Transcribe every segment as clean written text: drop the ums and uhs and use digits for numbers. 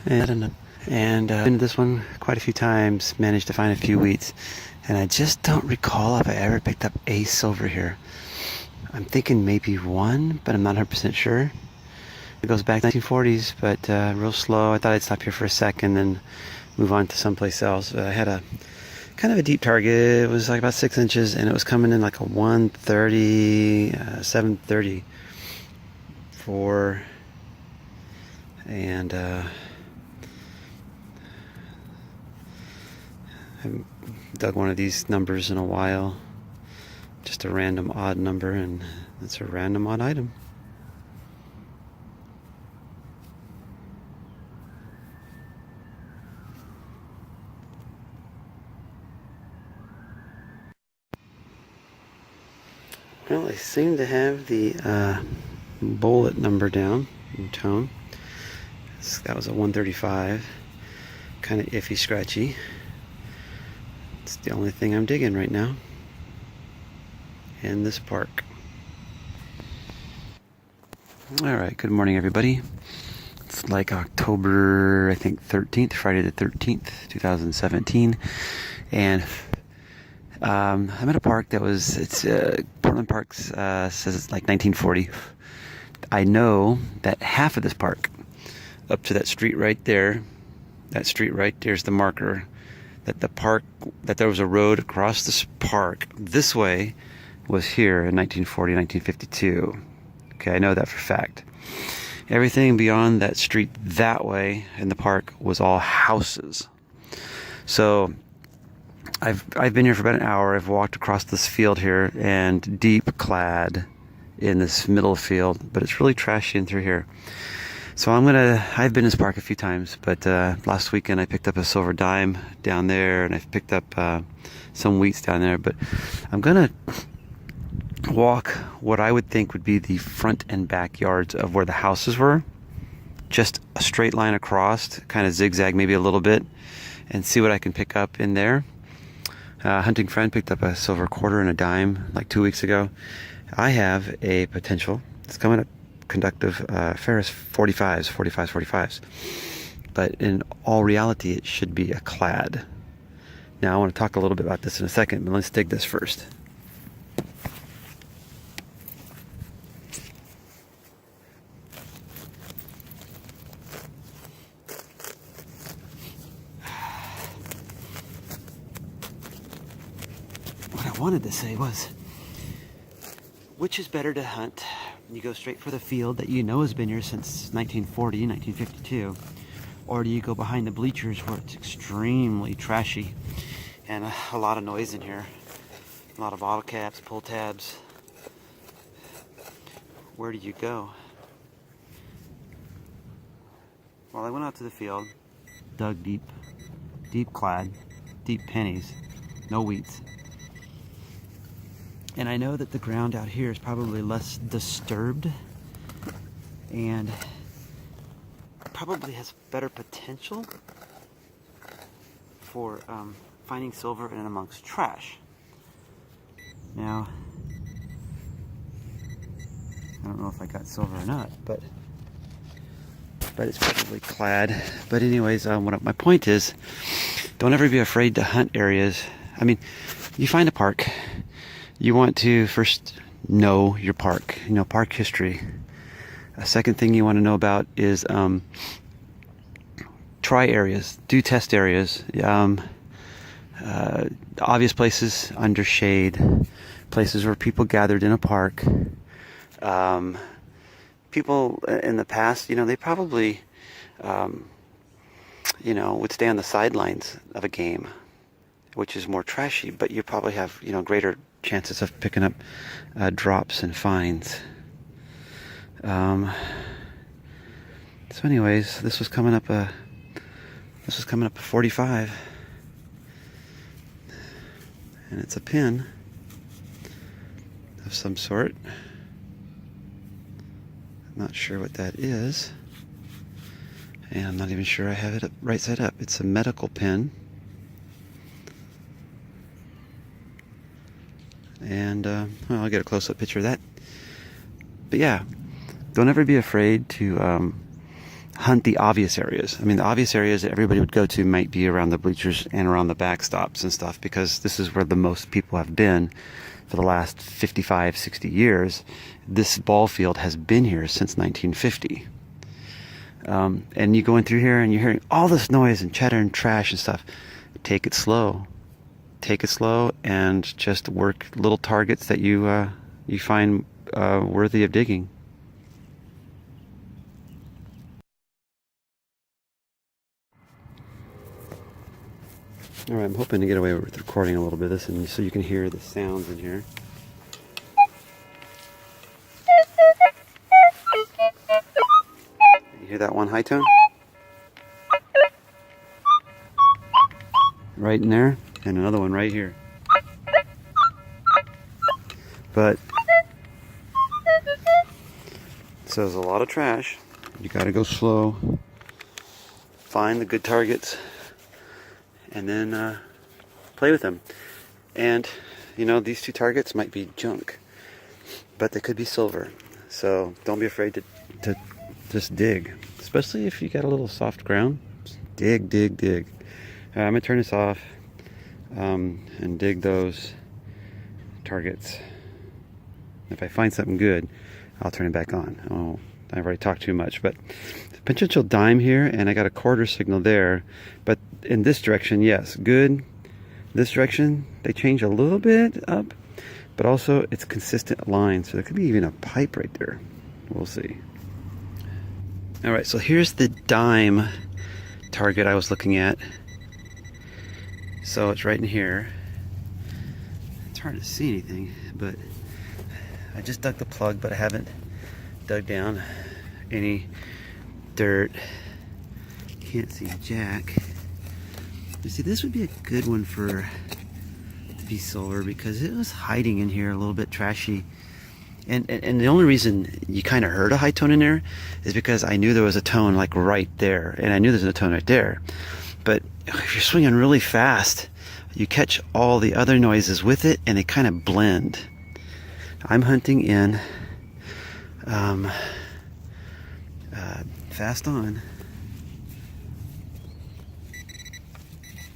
And been to this one quite a few times, managed to find a few wheats, and I just don't recall if I ever picked up a silver here. I'm thinking maybe one, but I'm not 100% sure. It goes back to the 1940s, but real slow. I thought I'd stop here for a second and move on to someplace else. I had a kind of a deep target. It was like about 6 inches, and it was coming in like a 130, 734, and I haven't dug one of these numbers in a while. Just a random odd number, and it's a random odd item. Well, I seem to have the bullet number down in tone. That was a 135. Kind of iffy, scratchy. It's the only thing I'm digging right now in this park. Alright, good morning everybody. It's like October, I think 13th, Friday the 13th, 2017. And I'm at a park that it's Portland Parks says it's like 1940. I know that half of this park, up to that street right there, there's the marker, that there was a road across this park this way was here in 1940, 1952. Okay, I know that for a fact. Everything beyond that street that way in the park was all houses. So I've been here for about an hour. I've walked across this field here, and deep clad in this middle field, but it's really trashy in through here. So I've been in this park a few times, but last weekend I picked up a silver dime down there, and I've picked up some wheats down there, but I'm gonna walk what I would think would be the front and back yards of where the houses were, just a straight line across, kind of zigzag maybe a little bit, and see what I can pick up in there. Hunting friend picked up a silver quarter and a dime like 2 weeks ago. I have a potential, it's coming up, conductive ferrous 45s, but in all reality it should be a clad. Now I want to talk a little bit about this in a second, but let's dig this first. What I wanted to say was, which is better to hunt? You go straight for the field that you know has been here since 1940, 1952, or do you go behind the bleachers where it's extremely trashy and a lot of noise in here, a lot of bottle caps, pull tabs? Where do you go? Well, I went out to the field, dug deep clad, deep pennies, no wheats. And I know that the ground out here is probably less disturbed and probably has better potential for finding silver in amongst trash. Now, I don't know if I got silver or not, but it's probably clad. But anyways, my point is, don't ever be afraid to hunt areas. I mean, you find a park, you want to first know your park, park history. A second thing you want to know about is try areas, do test areas. Obvious places under shade, places where people gathered in a park. People in the past, they probably, would stay on the sidelines of a game, which is more trashy, but you probably have, greater chances of picking up drops and finds. So anyways, this was coming up a 45, and it's a pin of some sort. I'm not sure what that is, and I'm not even sure I have it right side up. It's a medical pin. And I'll get a close-up picture of that. But yeah, don't ever be afraid to hunt the obvious areas. I mean, the obvious areas that everybody would go to might be around the bleachers and around the backstops and stuff, because this is where the most people have been for the last 55, 60 years. This ball field has been here since 1950. And you go in through here and you're hearing all this noise and chatter and trash and stuff. Take it slow. Take it slow and just work little targets that you find worthy of digging. All right, I'm hoping to get away with recording a little bit of this, and so you can hear the sounds in here. You hear that one high tone? Right in there, and another one right here. But so there's a lot of trash. You got to go slow. Find the good targets. And then play with them. And you know, these two targets might be junk, but they could be silver. So don't be afraid to just dig, especially if you got a little soft ground. Just dig, dig, dig. I'm gonna turn this off and dig those targets. If I find something good, I'll turn it back on. Oh, I've already talked too much, but potential dime here, and I got a quarter signal there. But in this direction, yes, good. This direction, they change a little bit up, but also it's consistent line, so there could be even a pipe right there. We'll see. All right, so here's the dime target I was looking at. So it's right in here. It's hard to see anything, but I just dug the plug, but I haven't dug down any dirt. Can't see jack. You see, this would be a good one to be silver, because it was hiding in here a little bit trashy. And the only reason you kind of heard a high tone in there is because I knew there was a tone like right there, and I knew there's a tone right there. But if you're swinging really fast, you catch all the other noises with it, and they kind of blend. I'm hunting in fast on.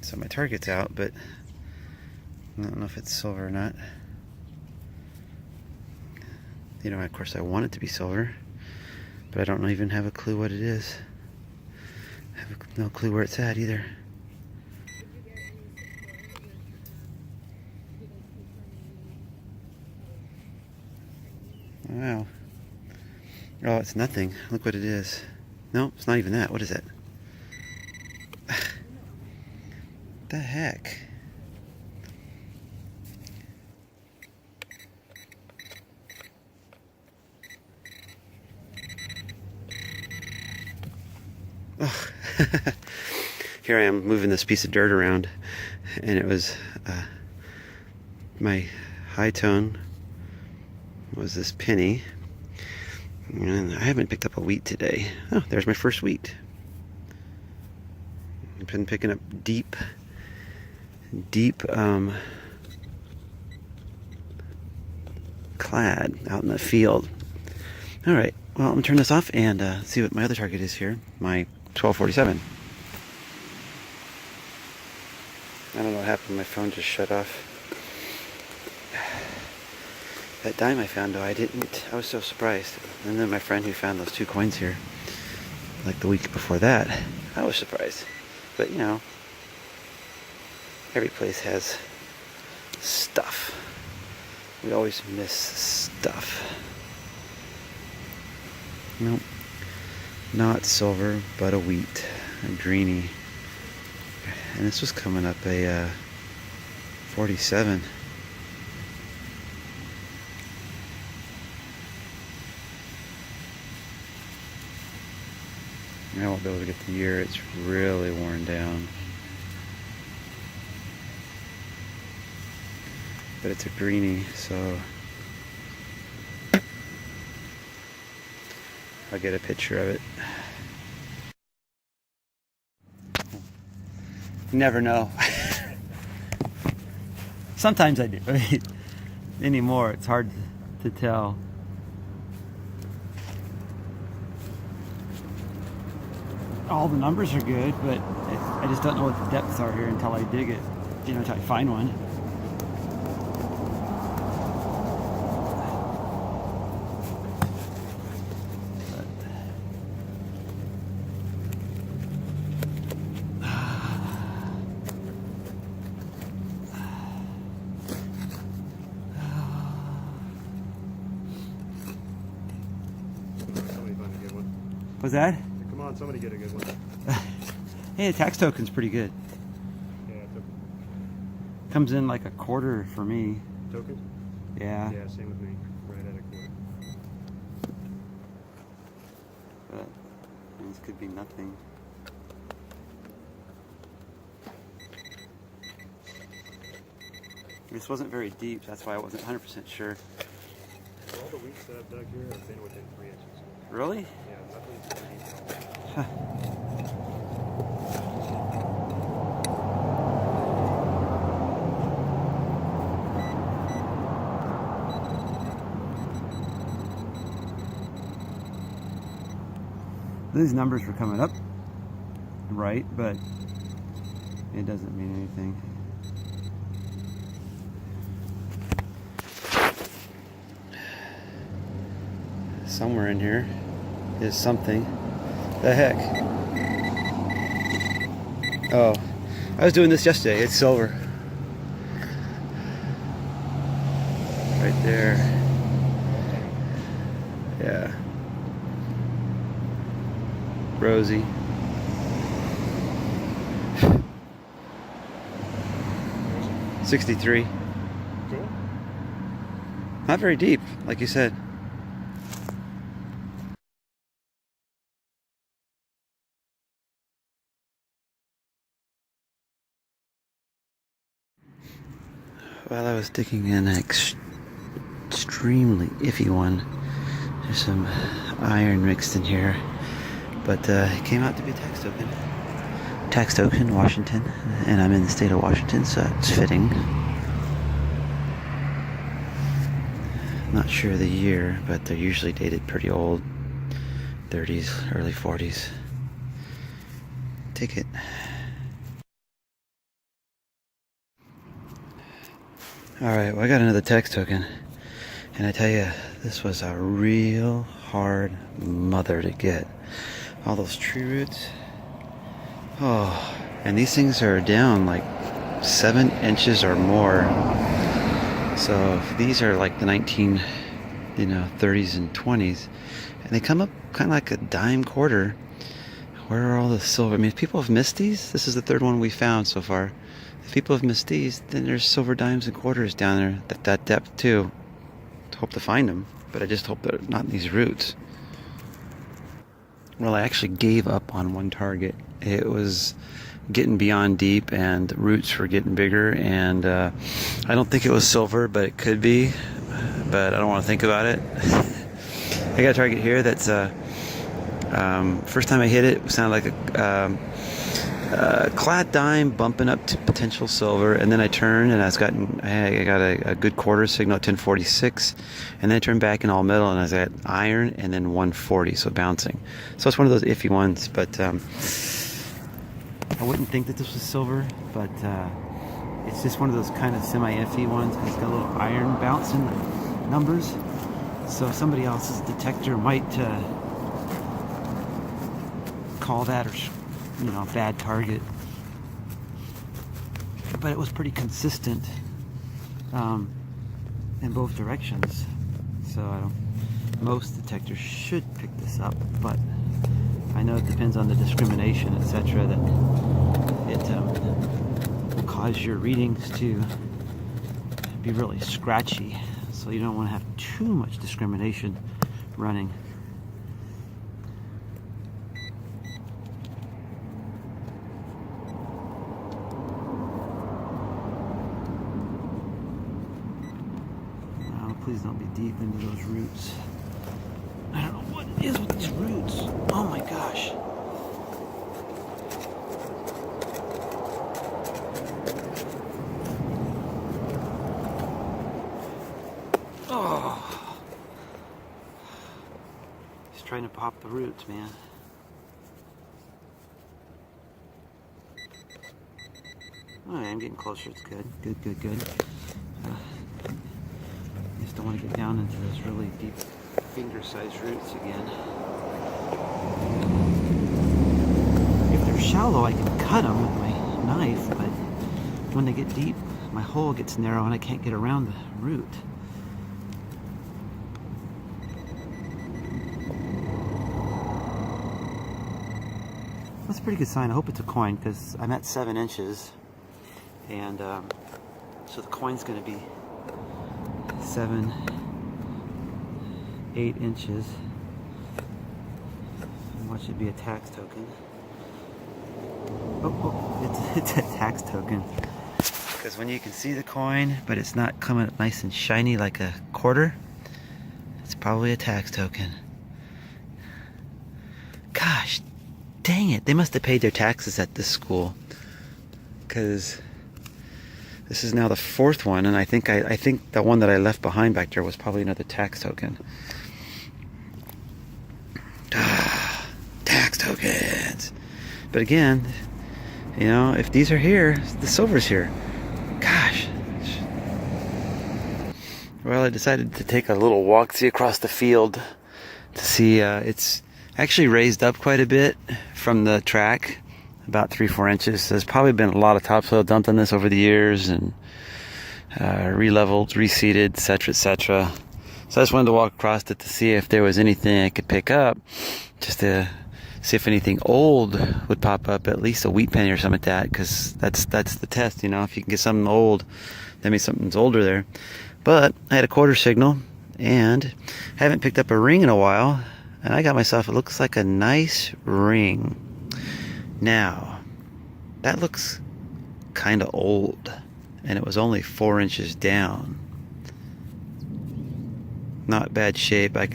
So my target's out, but I don't know if it's silver or not. You know, of course I want it to be silver, but I don't even have a clue what it is. I have no clue where it's at either. Wow. Oh, it's nothing. Look what it is. No, it's not even that. What is it? The heck? Oh. Here I am moving this piece of dirt around, and it was my high tone was this penny, and I haven't picked up a wheat today. Oh, there's my first wheat. I've been picking up deep clad out in the field. All right, well, I'm gonna turn this off and see what my other target is here. My 1247. I don't know what happened. My phone just shut off. That dime I found, though, I was so surprised. And then my friend who found those 2 coins here, like the week before that, I was surprised. But, you know, every place has stuff. We always miss stuff. Nope. Not silver, but a wheat. A greenie. And this was coming up a 47. I won't be able to get the year. It's really worn down. But it's a greenie, so I'll get a picture of it. You never know. Sometimes I do. Anymore, it's hard to tell. all the numbers are good, but I just don't know what the depths are here until I dig it, you know, until I find one. What's that? Come on, somebody get a good one. Hey, the tax token's pretty good. Yeah, Comes in like a quarter for me. token? Yeah. Yeah, same with me. Right at a quarter. But this could be nothing. This wasn't very deep, that's why I wasn't 100% sure. All the weeks that I've dug here have been within 3 inches. Really? Yeah, nothing's too deep. Huh. These numbers were coming up right, but it doesn't mean anything. Somewhere in here is something. The heck? Oh, I was doing this yesterday. It's silver. Right there. Yeah. Rosie. $63. Cool. Not very deep, like you said. Well, I was digging in an extremely iffy one. There's some iron mixed in here, but it came out to be a tax token. Tax token, Washington, and I'm in the state of Washington, so it's fitting. Not sure the year, but they're usually dated pretty old, 30s, early 40s. Take it. Alright, well, I got another tax token, and I tell you, this was a real hard mother to get. All those tree roots. Oh, and these things are down like 7 inches or more. So these are like the 30s and 20s, and they come up kind of like a dime quarter. Where are all the silver? I mean, if people have missed these, this is the third one we found so far. If people have missed these, then there's silver dimes and quarters down there at that depth too. Hope to find them, but I just hope they're not in these roots. Well, I actually gave up on one target. It was getting beyond deep, and the roots were getting bigger, and I don't think it was silver, but it could be, but I don't want to think about it. I got a target here that's first time I hit it, it sounded like a clad dime bumping up to potential silver, and then I turned and I got a good quarter signal at 1046, and then I turned back in all metal and I was at iron and then 140, so bouncing. So it's one of those iffy ones, but I wouldn't think that this was silver, but it's just one of those kind of semi-iffy ones. It's got a little iron bounce in the numbers, so somebody else's detector might call that, or bad target. But it was pretty consistent in both directions, so most detectors should pick this up, but I know it depends on the discrimination, etc., that it will cause your readings to be really scratchy, so you don't want to have too much discrimination running. Please don't be deep into those roots. I don't know what it is with these roots. Oh my gosh. Oh. Just trying to pop the roots, man. Oh, yeah, I'm getting closer. It's good. Good. Just don't want to get down into those really deep finger-sized roots again. If they're shallow, I can cut them with my knife, but when they get deep, my hole gets narrow and I can't get around the root. That's a pretty good sign. I hope it's a coin because I'm at 7 inches, and so the coin's going to be 7, 8 inches. And watch it be a tax token. Oh, it's a tax token. Because when you can see the coin, but it's not coming up nice and shiny like a quarter, it's probably a tax token. Gosh, dang it. They must have paid their taxes at this school. Because this is now the 4th one, and I think the one that I left behind back there was probably another tax token. Tax tokens. But again, you know, if these are here, the silver's here. Gosh. Well, I decided to take a little walk-see across the field to see. It's actually raised up quite a bit from the track, about 3-4 inches. There's probably been a lot of topsoil dumped on this over the years, and re-leveled, reseeded, etc., etc. So I just wanted to walk across it to see if there was anything I could pick up, just to see if anything old would pop up, at least a wheat penny or something like that, because that's the test, you know. If you can get something old, that means something's older there. But I had a quarter signal, and haven't picked up a ring in a while, and I got myself, it looks like a nice ring. Now, that looks kind of old, and it was only 4 inches down. Not bad shape. I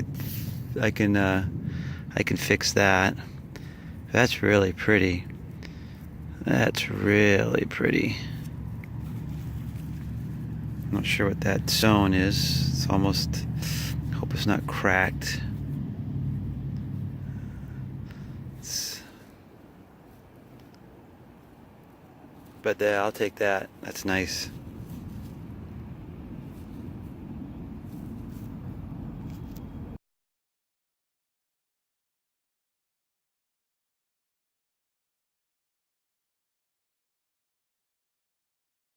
can fix that. That's really pretty. That's really pretty. I'm not sure what that zone is. It's almost, I hope it's not cracked. But I'll take that. That's nice.